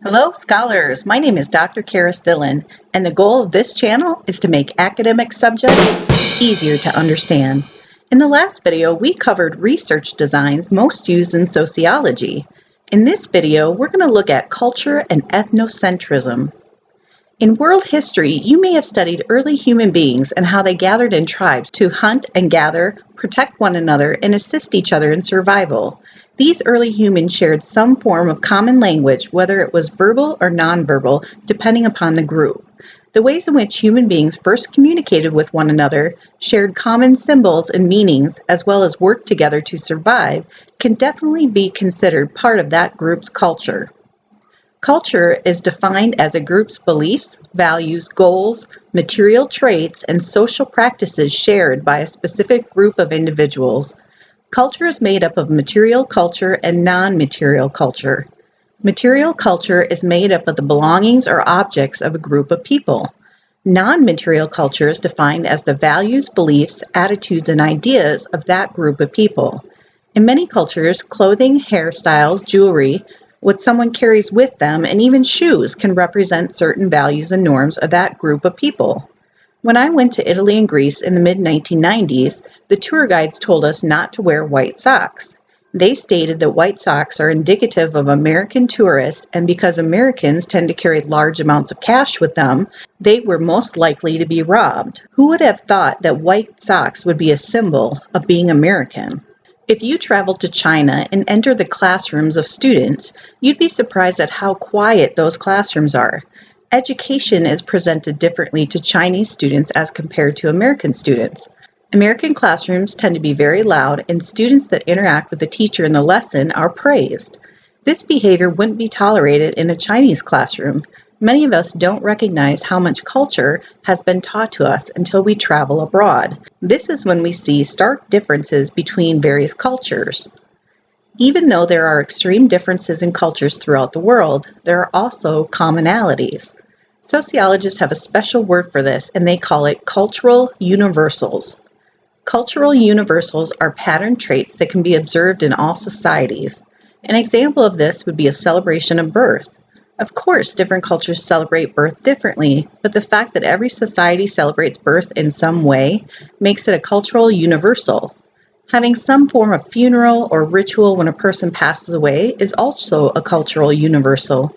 Hello, scholars. My name is Dr. Karis Dillon, and the goal of this channel is to make academic subjects easier to understand. In the last video, we covered research designs most used in sociology. In this video, we're going to look at culture and ethnocentrism. In world history, you may have studied early human beings and how they gathered in tribes to hunt and gather, protect one another, and assist each other in survival. These early humans shared some form of common language, whether it was verbal or nonverbal, depending upon the group. The ways in which human beings first communicated with one another, shared common symbols and meanings, as well as worked together to survive, can definitely be considered part of that group's culture. Culture is defined as a group's beliefs, values, goals, material traits, and social practices shared by a specific group of individuals. Culture is made up of material culture and non-material culture. Material culture is made up of the belongings or objects of a group of people. Non-material culture is defined as the values, beliefs, attitudes, and ideas of that group of people. In many cultures, clothing, hairstyles, jewelry, what someone carries with them, and even shoes can represent certain values and norms of that group of people. When I went to Italy and Greece in the mid-1990s, the tour guides told us not to wear white socks. They stated that white socks are indicative of American tourists, and because Americans tend to carry large amounts of cash with them, they were most likely to be robbed. Who would have thought that white socks would be a symbol of being American? If you traveled to China and entered the classrooms of students, you'd be surprised at how quiet those classrooms are. Education is presented differently to Chinese students as compared to American students. American classrooms tend to be very loud, and students that interact with the teacher in the lesson are praised. This behavior wouldn't be tolerated in a Chinese classroom. Many of us don't recognize how much culture has been taught to us until we travel abroad. This is when we see stark differences between various cultures. Even though there are extreme differences in cultures throughout the world, there are also commonalities. Sociologists have a special word for this, and they call it cultural universals. Cultural universals are pattern traits that can be observed in all societies. An example of this would be a celebration of birth. Of course, different cultures celebrate birth differently, but the fact that every society celebrates birth in some way makes it a cultural universal. Having some form of funeral or ritual when a person passes away is also a cultural universal.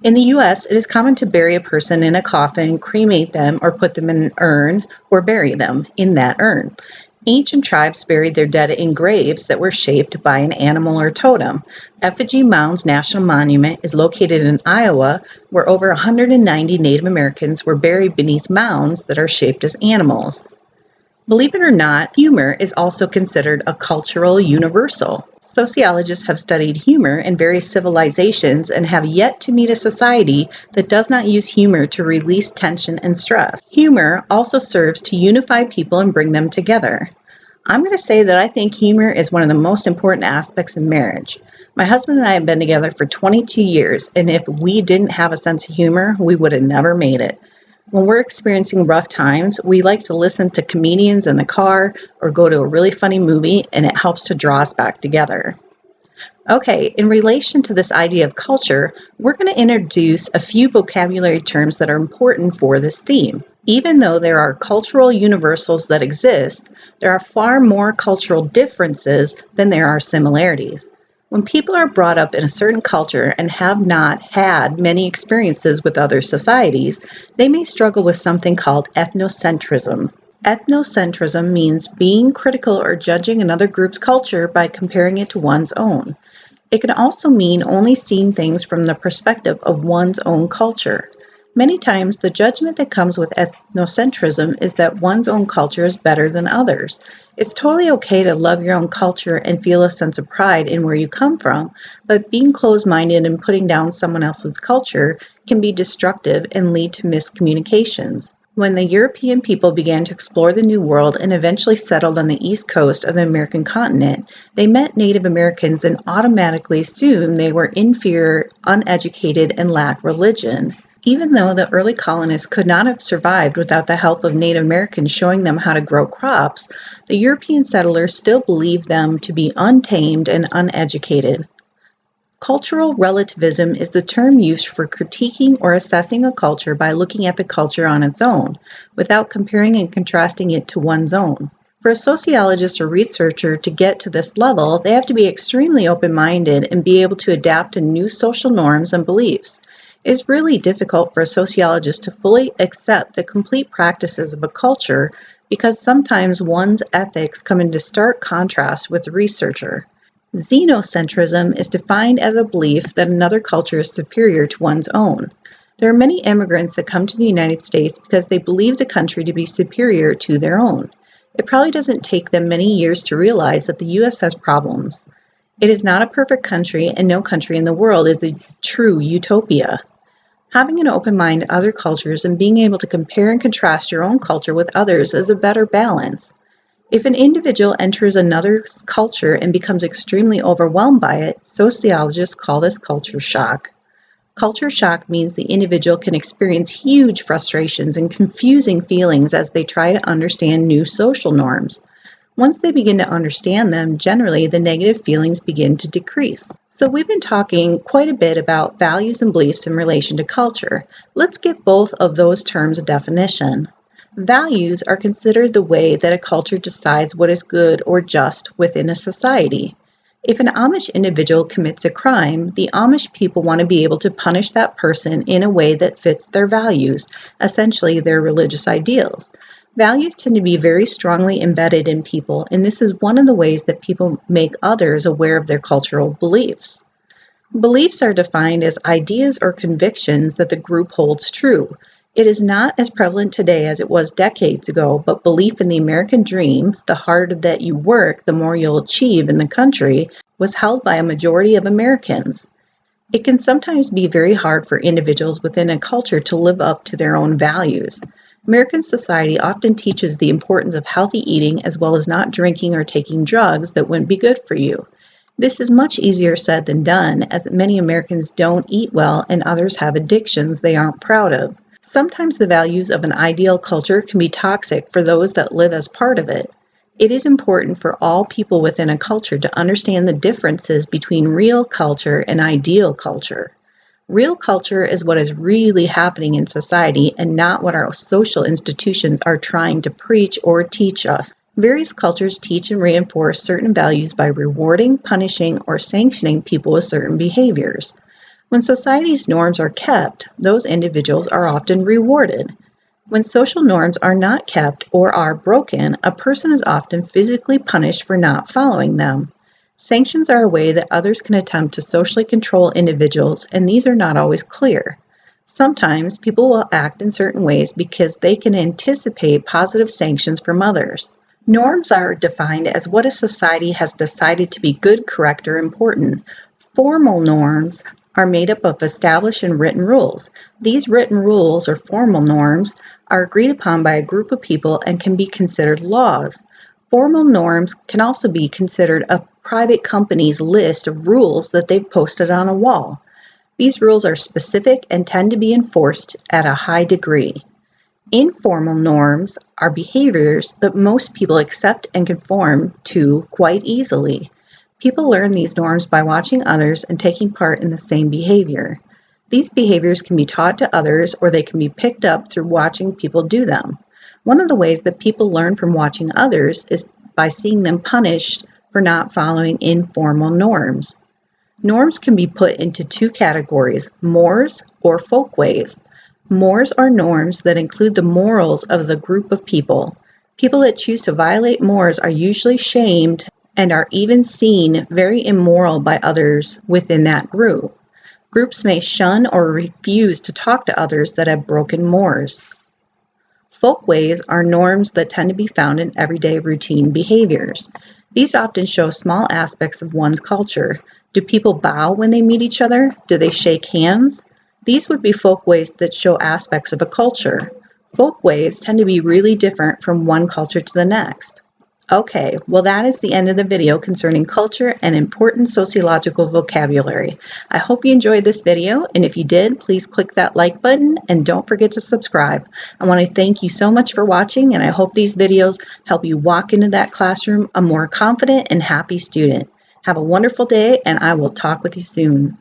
In the US, it is common to bury a person in a coffin, cremate them, or put them in an urn, or bury them in that urn. Ancient tribes buried their dead in graves that were shaped by an animal or totem. Effigy Mounds National Monument is located in Iowa, where over 190 Native Americans were buried beneath mounds that are shaped as animals. Believe it or not, humor is also considered a cultural universal. Sociologists have studied humor in various civilizations and have yet to meet a society that does not use humor to release tension and stress. Humor also serves to unify people and bring them together. I'm going to say that I think humor is one of the most important aspects of marriage. My husband and I have been together for 22 years, and if we didn't have a sense of humor, we would have never made it. When we're experiencing rough times, we like to listen to comedians in the car or go to a really funny movie, and it helps to draw us back together. Okay, in relation to this idea of culture, we're going to introduce a few vocabulary terms that are important for this theme. Even though there are cultural universals that exist, there are far more cultural differences than there are similarities. When people are brought up in a certain culture and have not had many experiences with other societies, they may struggle with something called ethnocentrism. Ethnocentrism means being critical or judging another group's culture by comparing it to one's own. It can also mean only seeing things from the perspective of one's own culture. Many times, the judgment that comes with ethnocentrism is that one's own culture is better than others. It's totally okay to love your own culture and feel a sense of pride in where you come from, but being closed-minded and putting down someone else's culture can be destructive and lead to miscommunications. When the European people began to explore the New World and eventually settled on the east coast of the American continent, they met Native Americans and automatically assumed they were inferior, uneducated, and lacked religion. Even though the early colonists could not have survived without the help of Native Americans showing them how to grow crops, the European settlers still believed them to be untamed and uneducated. Cultural relativism is the term used for critiquing or assessing a culture by looking at the culture on its own, without comparing and contrasting it to one's own. For a sociologist or researcher to get to this level, they have to be extremely open-minded and be able to adapt to new social norms and beliefs. It is really difficult for a sociologist to fully accept the complete practices of a culture because sometimes one's ethics come into stark contrast with the researcher. Xenocentrism is defined as a belief that another culture is superior to one's own. There are many immigrants that come to the United States because they believe the country to be superior to their own. It probably doesn't take them many years to realize that the U.S. has problems. It is not a perfect country, and no country in the world is a true utopia. Having an open mind to other cultures and being able to compare and contrast your own culture with others is a better balance. If an individual enters another culture and becomes extremely overwhelmed by it, sociologists call this culture shock. Culture shock means the individual can experience huge frustrations and confusing feelings as they try to understand new social norms. Once they begin to understand them, generally the negative feelings begin to decrease. So we've been talking quite a bit about values and beliefs in relation to culture. Let's give both of those terms a definition. Values are considered the way that a culture decides what is good or just within a society. If an Amish individual commits a crime, the Amish people want to be able to punish that person in a way that fits their values, essentially their religious ideals. Values tend to be very strongly embedded in people, and this is one of the ways that people make others aware of their cultural beliefs. Beliefs are defined as ideas or convictions that the group holds true. It is not as prevalent today as it was decades ago, but belief in the American dream, the harder that you work, the more you'll achieve in the country, was held by a majority of Americans. It can sometimes be very hard for individuals within a culture to live up to their own values. American society often teaches the importance of healthy eating as well as not drinking or taking drugs that wouldn't be good for you. This is much easier said than done, as many Americans don't eat well and others have addictions they aren't proud of. Sometimes the values of an ideal culture can be toxic for those that live as part of it. It is important for all people within a culture to understand the differences between real culture and ideal culture. Real culture is what is really happening in society and not what our social institutions are trying to preach or teach us. Various cultures teach and reinforce certain values by rewarding, punishing, or sanctioning people with certain behaviors. When society's norms are kept, those individuals are often rewarded. When social norms are not kept or are broken, a person is often physically punished for not following them. Sanctions are a way that others can attempt to socially control individuals, and these are not always clear. Sometimes people will act in certain ways because they can anticipate positive sanctions from others. Norms are defined as what a society has decided to be good, correct, or important. Formal norms are made up of established and written rules. These written rules or formal norms are agreed upon by a group of people and can be considered laws. Formal norms can also be considered a private company's list of rules that they've posted on a wall. These rules are specific and tend to be enforced at a high degree. Informal norms are behaviors that most people accept and conform to quite easily. People learn these norms by watching others and taking part in the same behavior. These behaviors can be taught to others or they can be picked up through watching people do them. One of the ways that people learn from watching others is by seeing them punished for not following informal norms. Norms can be put into two categories, mores or folkways. Mores are norms that include the morals of the group of people. People that choose to violate mores are usually shamed and are even seen very immoral by others within that group. Groups may shun or refuse to talk to others that have broken mores. Folkways are norms that tend to be found in everyday routine behaviors. These often show small aspects of one's culture. Do people bow when they meet each other? Do they shake hands? These would be folkways that show aspects of a culture. Folkways tend to be really different from one culture to the next. Okay, well that is the end of the video concerning culture and important sociological vocabulary. I hope you enjoyed this video, and if you did, please click that like button and don't forget to subscribe. I want to thank you so much for watching, and I hope these videos help you walk into that classroom a more confident and happy student. Have a wonderful day, and I will talk with you soon.